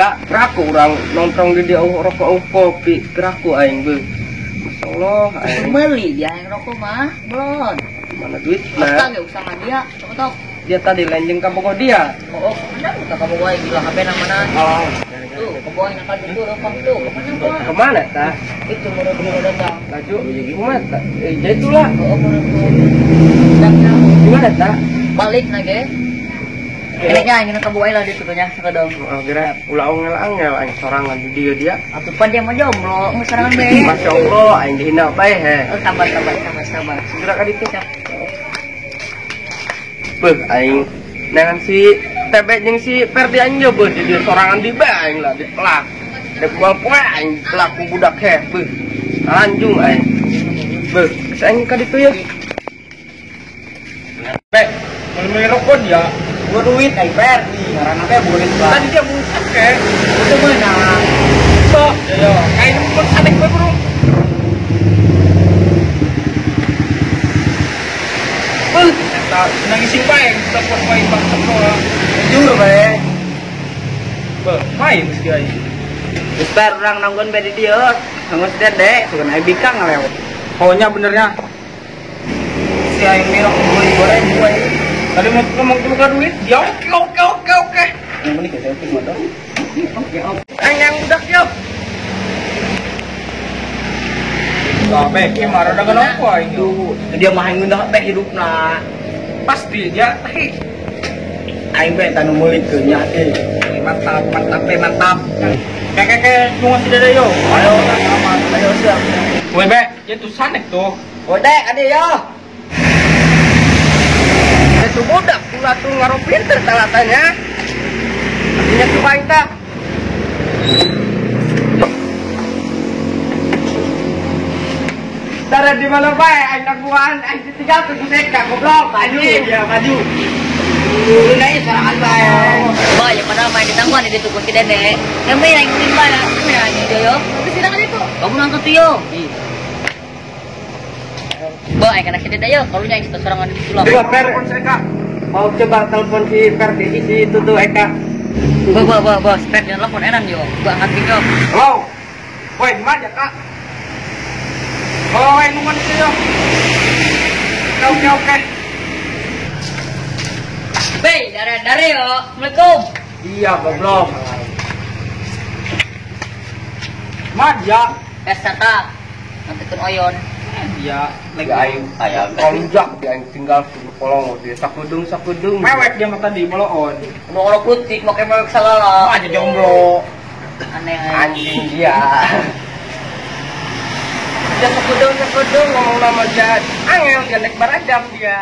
dia peraku orang nongkrong di dia rokok kopi peraku aing be. Masyaallah aing beli dia yang rokok mah belum. mana duit Kita nah. nggak usah sama dia, tok. Dia tadi lenjeng ka bogoh dia. Oh, mana kita kamu boy bilang HP mana? Oh, Tuh, kamu yang akan itu rokok tuh, kemana kemana tah? Itu menurut datang. Laju gimana tah? Ya itulah. Oh, menurut datangnya Gimana tah? balik lagi. Kayaknya ingin kamu boy lah di situnya, sekedong. Oh, kira ulah angel aing sorangan di dia. Atau pan dia mau jomblo, ngeserangan be. Masyaallah aing dihina bae he. Oh, sabar. Segera ka ditu. Beuh aing dengan si Tebe jeung si Ferdi aing ge beuh di sorangan di bae aing lah di pelak. Dek buang poe aing pelaku budak he beuh. Anjung aing. Beuh, aing ka ditu ya. Be, mau rokok dia. Gua duit ai Ferdi, karena teh boleh Tadi dia musak ke. Itu mana? So, yo, aing pun sanek bae bro. Beuh, eta nangis sing bae, telepon bae bang sekolah. Jujur bae. Beuh, main sih aing. Geus orang nanggon bae di dieu. Nanggon si Dede, sugan ai bikang ngalewat. Pokoknya benernya si aing mirok beli goreng gue. Tadi mau ngomong dulu ka duit, ya oke. Yang ini ke selfie mah dong. Oke. Yang udah yo. Sampai gimana dengan apa ini? Dia mah yang ngundah teh hidupna. Pasti dia Aing bae tanu meuli ke nya teh. mantap. Kayak cuma si Dede yo. Ayo, aman. Ayo siap. Woi be, itu sanek tuh. Odek, ade yo. Itu budak pula tuh ngaruh pinter talatanya. Artinya tuh baik tak. Tara di mana bae, aing nakuan, aing ditinggal ke Guseka, goblok, anjing. Ya, maju. Ini serangan bae. Ba, yang mana main di tangguan di tukun si Dede. Yang main yang timba ya. Ya, ini yo. Di sidangan itu. Kamu nangkep tuh yo. Ba, aing kana si Dede yo, kalau nya kita serangan di tulang. Coba Per, mau coba telepon si Ferdi si itu tuh Eka. Ba, spek dan telepon enan yo. Ba, angkat yo. Halo, woi di mana kak? Oh, yang mana sih yo? Oke. Be, dari yo. Assalamualaikum. Iya, goblok. Maja. Esata. Nanti kun oyon. Iya, lagi ayam. Konjak dia yang tinggal di kolong dia sakudung. Mewek dia mah tadi moloon. Mau orang putih, mau kayak mewek salala. Aja jomblo. Aneh. Anjing dia. Dia sakudung ngomong nama dia. Angel dia naik baradam dia.